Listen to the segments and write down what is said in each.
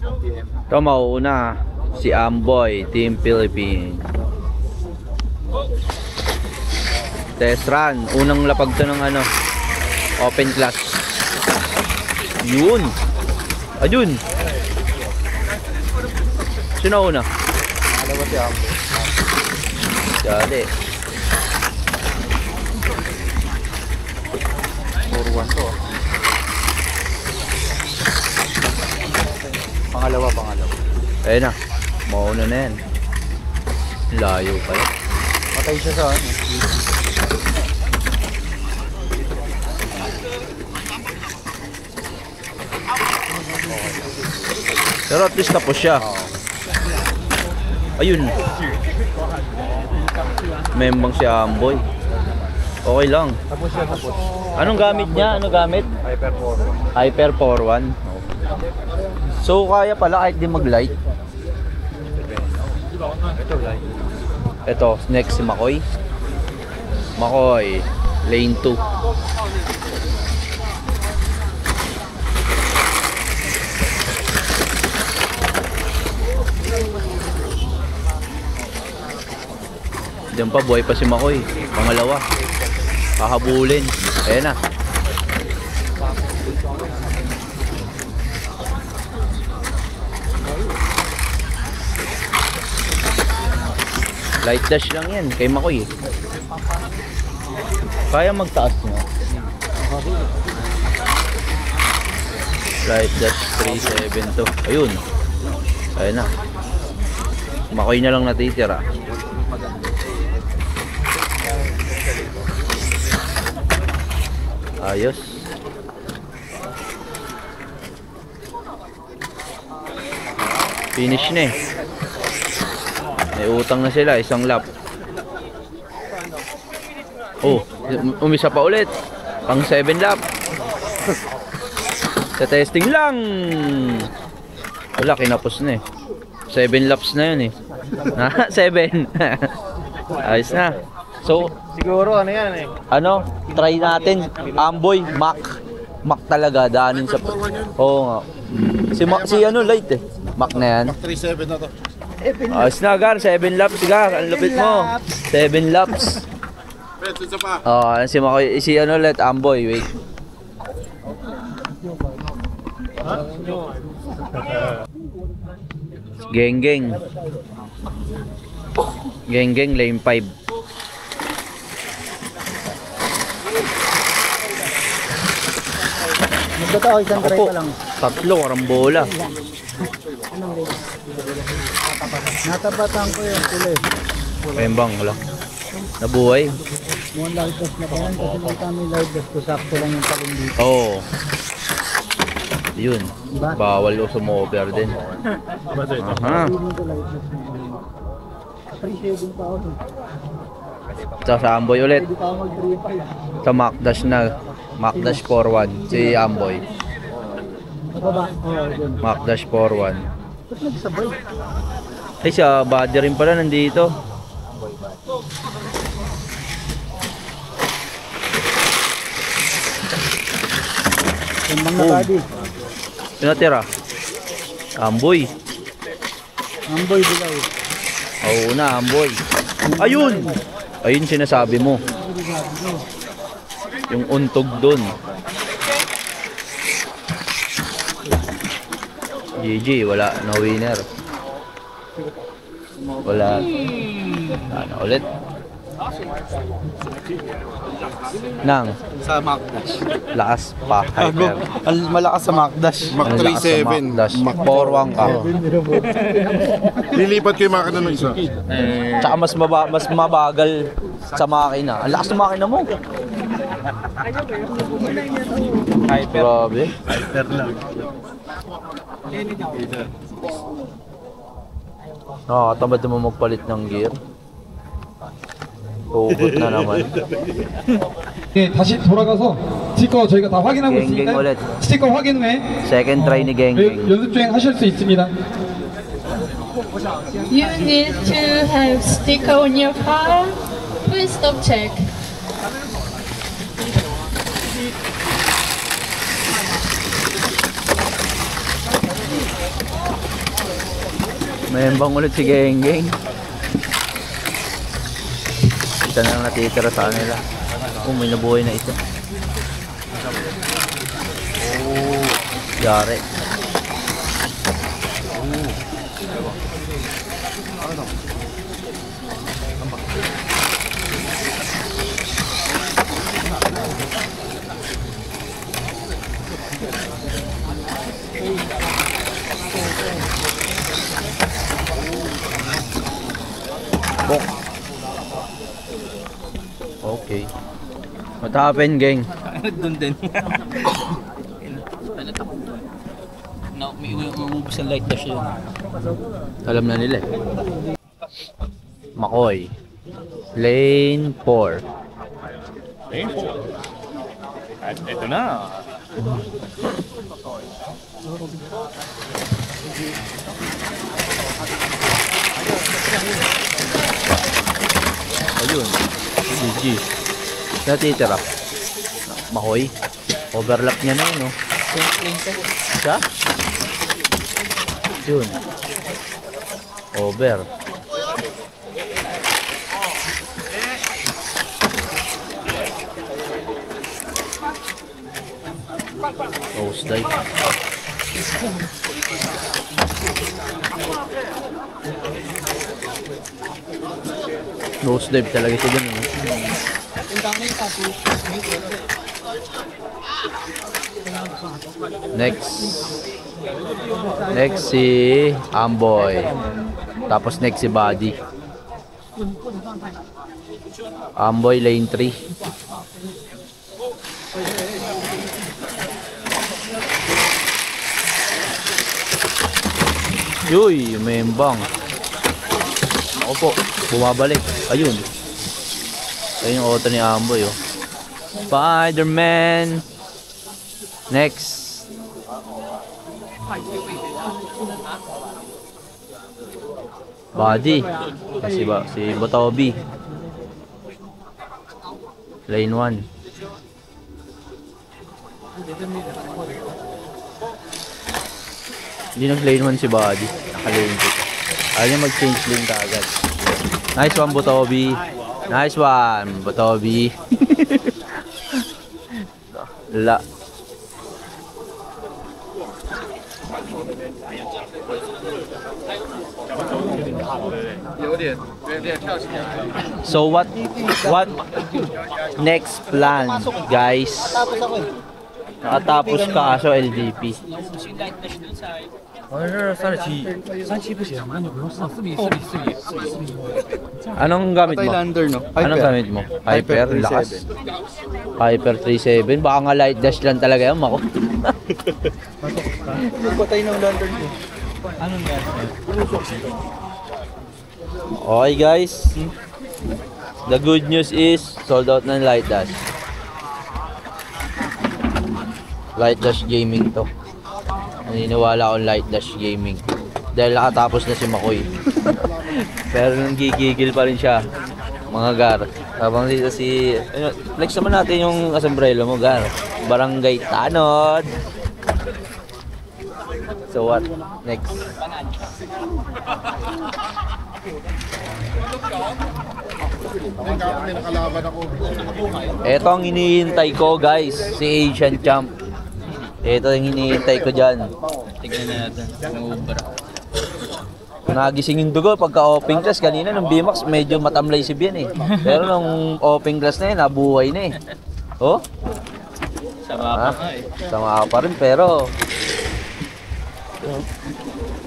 Ito mauuna si Amboy, Team Philippines. Test run, unang lapag to ng ano, open class. Yun. Ayun. Sino una? Ano ba si Amboy? Dali. 4-1 to. Pangalawa. Ayun na. Mauna na yan. Layo pala. Matay siya sa ano. Pero at least tapos siya. Ayun. Membang si Amboy. Okay lang. Tapos siya, tapos. Anong gamit niya? Ano gamit? Hyper 4-1. Hyper 4-1. So kaya pala kahit di mag-light. Ito light. Ito, next si Makoy. Makoy, lane 2. Diyan pa, buhay pa si Makoy. Pangalawa. Kahabulin. Ayan na. Light dash lang yan kay Makoy. Kaya magtaas mo. Light dash 372. Ayun. Ayun na. Makoy na lang natitira. Ayos. Finish na eh. May utang na sila, isang lap. Oh, umisa pa ulit. Pang 7 lap. Sa testing lang. Wala, kinapos na eh. 7 laps na yun eh. 7. Ayos na. So, Siguro ano yan eh. ano, try natin. Amboy, Mac. Mac talaga, daanin sa... Oo nga. Si ano, light eh. Mac na yan. 3-7 na to. Ayos na, Gar. 7 laps, Gar. Ang lupit mo. 7 laps. Pwede sa pa. Si Makoy, si ano, let Amboy, wait. Geng-geng. Geng-geng, lane 5. Magkatao, isang try Opo, pa lang. tatlo, karambola. Natapatan ko yung kulay. Pembang, wala. Nabuhay. Mukhang light gas na pa yan kasi may kami light gas ko. Sakto lang yung talong dito. Oo. Yun. Diba? Bawal o sumover din. Aha. Feeling ko light gas na yan. Appreciating pa ako. Sa Amboy ulit. Pwede pa ako mag-3-5. Sa Macdash na. Macdash 4-1. Si Amboy. Mababa. Oo, dun. Macdash 4-1. Ba't nagsabay? Ay, sa body rin pala nandito. Tembang na Oh. body. Pinatira. Amboy. Amboy bilay. Oo na, Amboy. Ayun! Ayun sinasabi mo. Yung untog dun. GG, wala na winner. Wala. Ano ulit? Nang Sa Macdash. lakas pa. Hyper. Malakas sa Macdash. Ang lakas sa Macdash. 4-1 ka. Lilipat ko yung makina ng isa. Tsaka mas mabagal sa makina. Ang lakas ng makina mo. Hyper. Grabe. Hyper lang. Nakakatamad naman magpalit ng gear. Hugot na naman. 네, 다시 돌아가서 스티커 저희가 다 확인하고 갱갱 있으니까 원래 스티커 확인 후에 Second try ni Geng-Geng. 연습 주행 하실 수 있습니다. You need to have sticker on your car. Please stop check. Mayembang ulit si Genggeng. Isa na lang natitira sa kanila. Oh, may nabuhay na isa. Oh, yari. Bok. Okay. What happened, gang? Doon din. No, may uubos ang light dash yun. Alam na nila eh. Makoy. Lane 4. At ito na. Ayun. GG. Natitira. Makoy. Overlap niya na yun, no? Siya? Yun. Over. Nose dive. Nose dive talaga siya dun, no? Next si Amboy. Tapos next si Buddy. Amboy lane 3. Yuy, umembang. Ako po, bumabalik. Ayun. Ayun yung auto ni Amboy, oh. Spider-Man. Next. Buddy. Si Botobi. Lane 1. Hindi nag-lane 1 si Buddy. Naka-lane 2. Ayaw niya mag-change lane ka agad. Nice one, Botobi. Nice one, Botobi. La. So what next plan, guys? Nakatapos ka kaso LDP. Anong gamit mo? Highlander, no? Anong gamit mo? Hyper, lakas. Hyper 37. Baka nga light dash lang talaga yan, Mako. Patay ng lander ko. Anong yan? Okay, guys. The good news is sold out ng light dash. Light dash gaming to. Naniniwala akong light dash gaming. Dahil nakatapos na si Makoy. Pero nanggigigil pa rin siya. Mga gar. Habang dito si... flex naman natin yung asombrelo mo, gar. Barangay Tanod. So what? Next. Ito ang hinihintay ko, guys. Si Asian Champ. Ito ang hinihintay ko dyan. Tignan natin. Uber. Nagising yung dugo pagka open class. Kanina nung BMAX medyo matamlay si Bien eh. Pero nung open class na yun, nabuhay na eh. Oh? Sama pa nga eh. Sama pa rin pero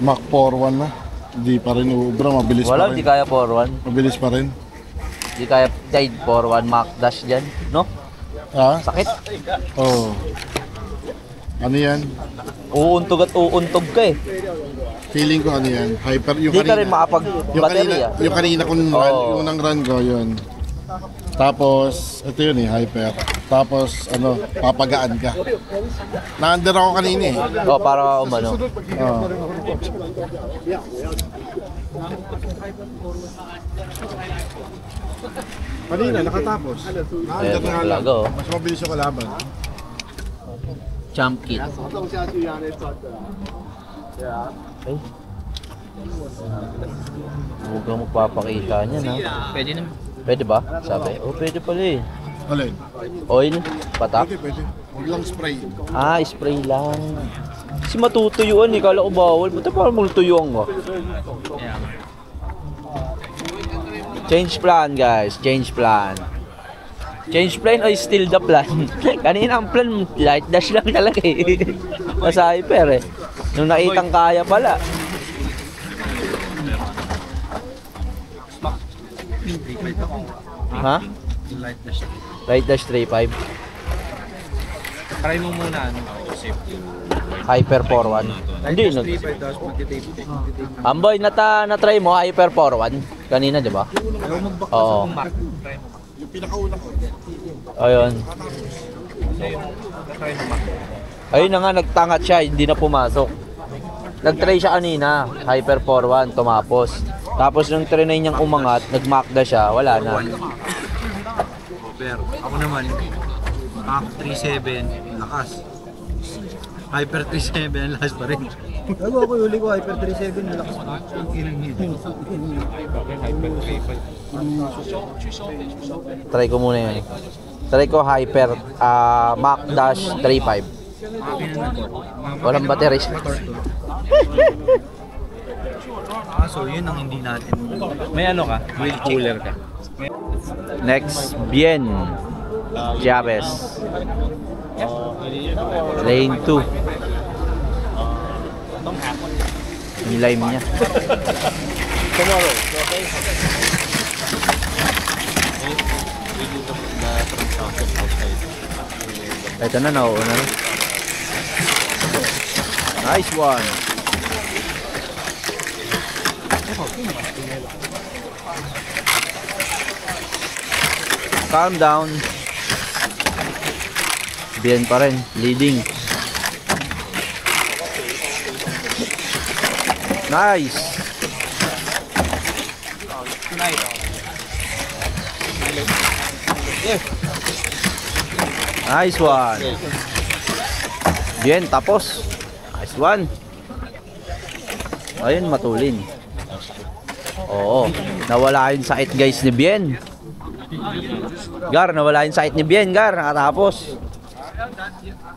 Mach 4-1 na. Hindi pa rin uubra, mabilis wala, pa hindi rin. kaya 4-1. Mabilis pa rin. Hindi kaya tide 4-1 Mac Dash dyan. No? Ha? Sakit. Oo. Ano yan? Uuntog at uuntog ka eh. Feeling ko ano yan? Hyper. Yung Hindi ka rin yung makapag-battery kanina, ah. yung kanina kong run, Oo. yung unang run ko, yun. Tapos, ito yun eh, hyper. Tapos, ano, papagaan ka. Na-under ako kanina eh. O, para umano. Oo. Kanina, nakatapos. Ayan, talaga oh. Mas mabilis yung kalaban. Champ kit. Ay. Huwag kang magpapakita niyan ha. Pwede naman. Pwede ba? Sabi. Oh, pwede pala eh. Alin? Oil? Patak? Pwede. Huwag lang spray. Ah, spray lang. Kasi matutuyuan eh. Kala ko bawal. Ba't parang magtuyuan ka? Yeah. Change plan guys. Change plan. Change plan or still the plan? Kanina ang plan, light dash lang talaga eh. Nasa hyper eh. Nung nakitang kaya pala. Ha? Light dash. Light dash 3.5. Try mo muna ano. Hyper 4.1. Hindi. 3.5 tapos magtitape. Amboy, na-try mo Hyper 4.1 kanina, di ba? Oo. Yung pinakauna ko. Ayun. Ayun na nga, nagtangat siya, hindi na pumasok. Nag-try siya kanina, Hyper 4.1, tumapos. Tapos nung trinay niyang umangat, nag-makda siya, wala na. Pero ako naman, Mach 3.7, lakas. Hyper 3.7, lakas pa rin. Bago ako huli ko, Hyper 37, malakas pa. Try ko muna yun. Try ko Hyper, Mach Dash 3.5. Walang battery siya. So yun ang hindi natin. May ano ka? Wheel cooler ka. Next, Bien Chavez. Lane 2. Yung lime niya. Ito na, nauuna na. Nice one. Calm down. Bien pa rin, leading. Nice. Nice one. Bien, tapos. Nice one. Ayun, matulin. Oo, nawala yung sakit guys ni Bien. Gar, nawala yung sakit ni Bien, Gar. Nakatapos.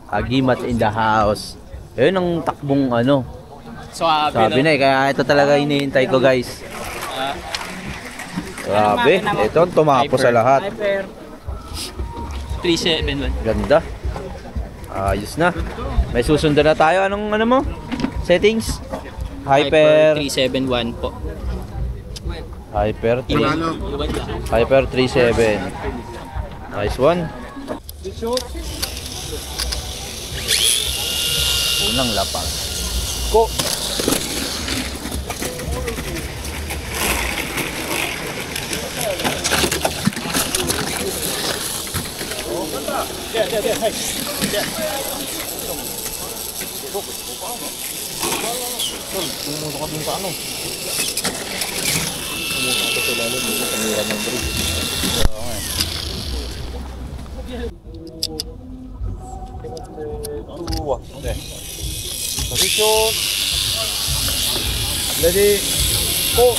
Agimat in the house. Ayun ang takbong ano. Sabi na eh, kaya ito talaga hinihintay ko guys. Grabe, ito tumapos sa lahat. 3.7. Ganda. Ayos na. May susundan na tayo. Anong ano mo? Settings? Hyper 371 po. Hyper 3. Hyper 37. Nice one. Unang lapag. Go. Position. Ready. Go.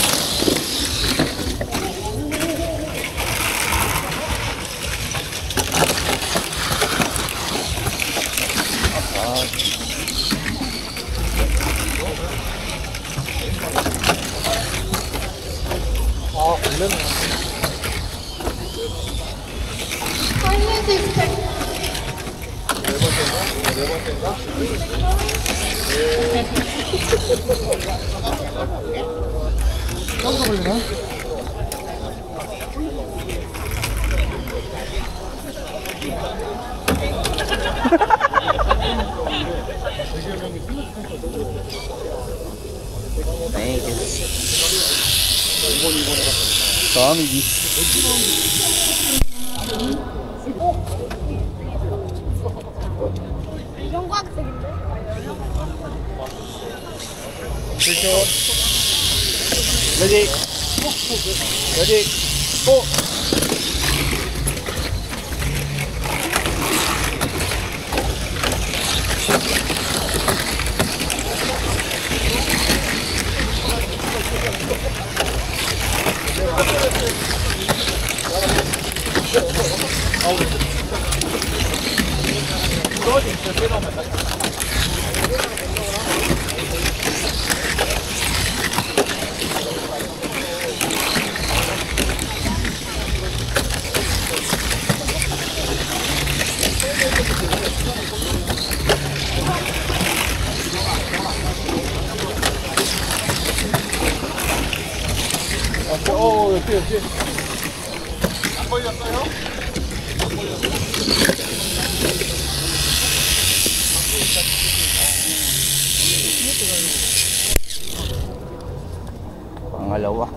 Kindness expect. Thank you. Tommy G. Ready. Ready. Go. Pangalawa.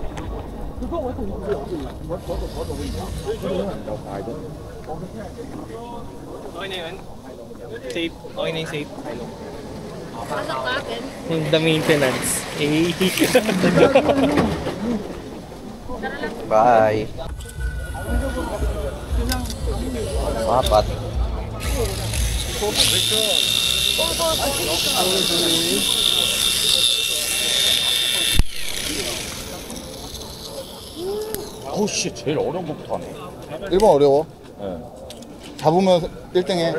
Okay na yun? Safe? Okay na yung safe? Yung the maintenance. Eh. Bye. Papat. 어우 씨 제일 어려운 것부터 하네. 1번 어려워. 잡으면 1등해.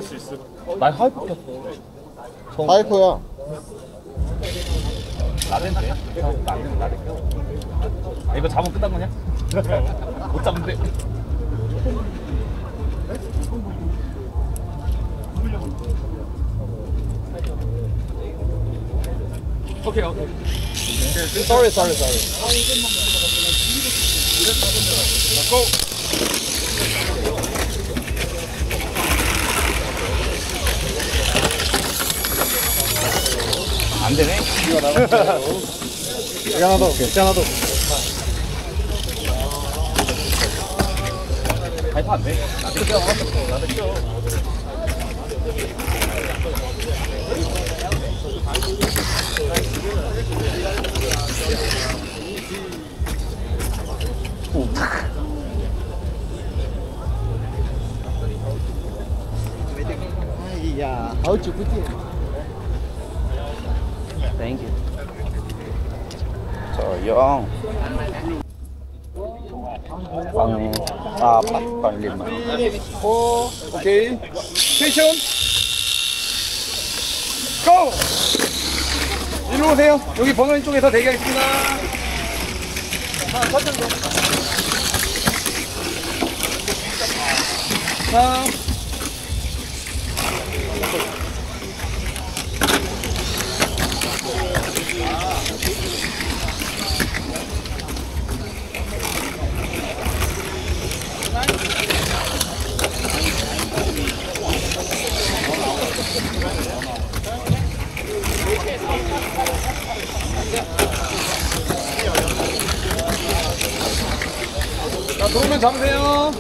나 하이퍼 켰어. 파이퍼야. 라덴데? 라덴. 아, 이거 잡으면 끝난 거냐? 못 잡는데. 오케이. Sorry. 안 되네. 괜찮아도. 하이퍼 안 돼. 라덴 껴. Thank you. So, yung pang-apat, pang-lima. 오케이. 스테이션. 고! 일로 오세요. 여기 번호인 쪽에서 대기하겠습니다. 자, 자, 도움을 잡으세요.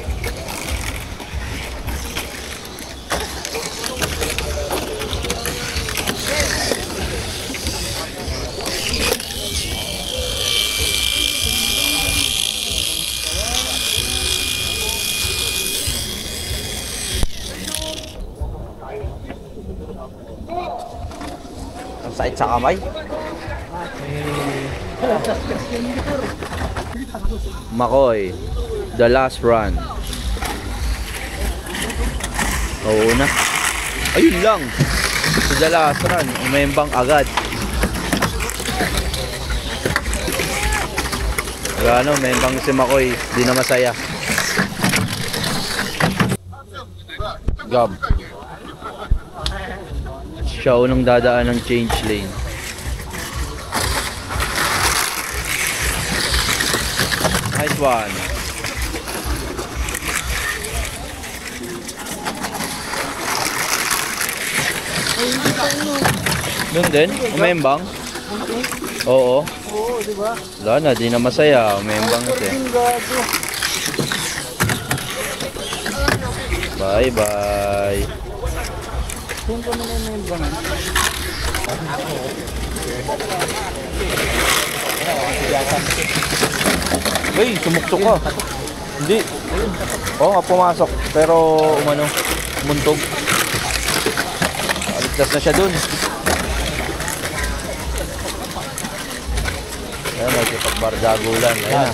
Ang sakit sa kamay. Makoy, the last run. Oo na. Ayun lang. Sa the last run, umembang agad. Ano, umembang si Makoy, di na masaya. Gab. Siya unang dadaan ng change lane. Nice one. Doon din? Umembang? Oo. Oo, di ba? Wala na, di na masaya. Umembang siya. Bye bye. Kung kami na yung bang. Hey, sumuktok ka. Hindi. Oo nga, pumasok. Pero umano, muntog. Aligtas na siya dun. Ayan, nagkipagbardagulan. Ayan na.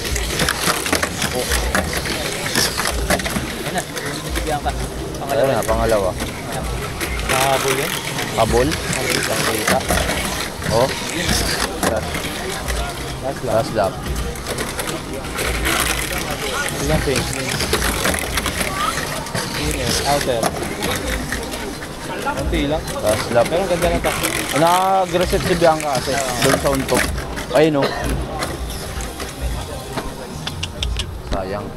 Ayan na, pangalawa. Nakahabol yan. Kabol. Kita. Oh. Last lap. Ilang page. Outer. Konti lang. Last lap. Pero ang ganda ng takbo. Nag-reset si Bianca kasi doon sa untok. Ayun oh. Sayang.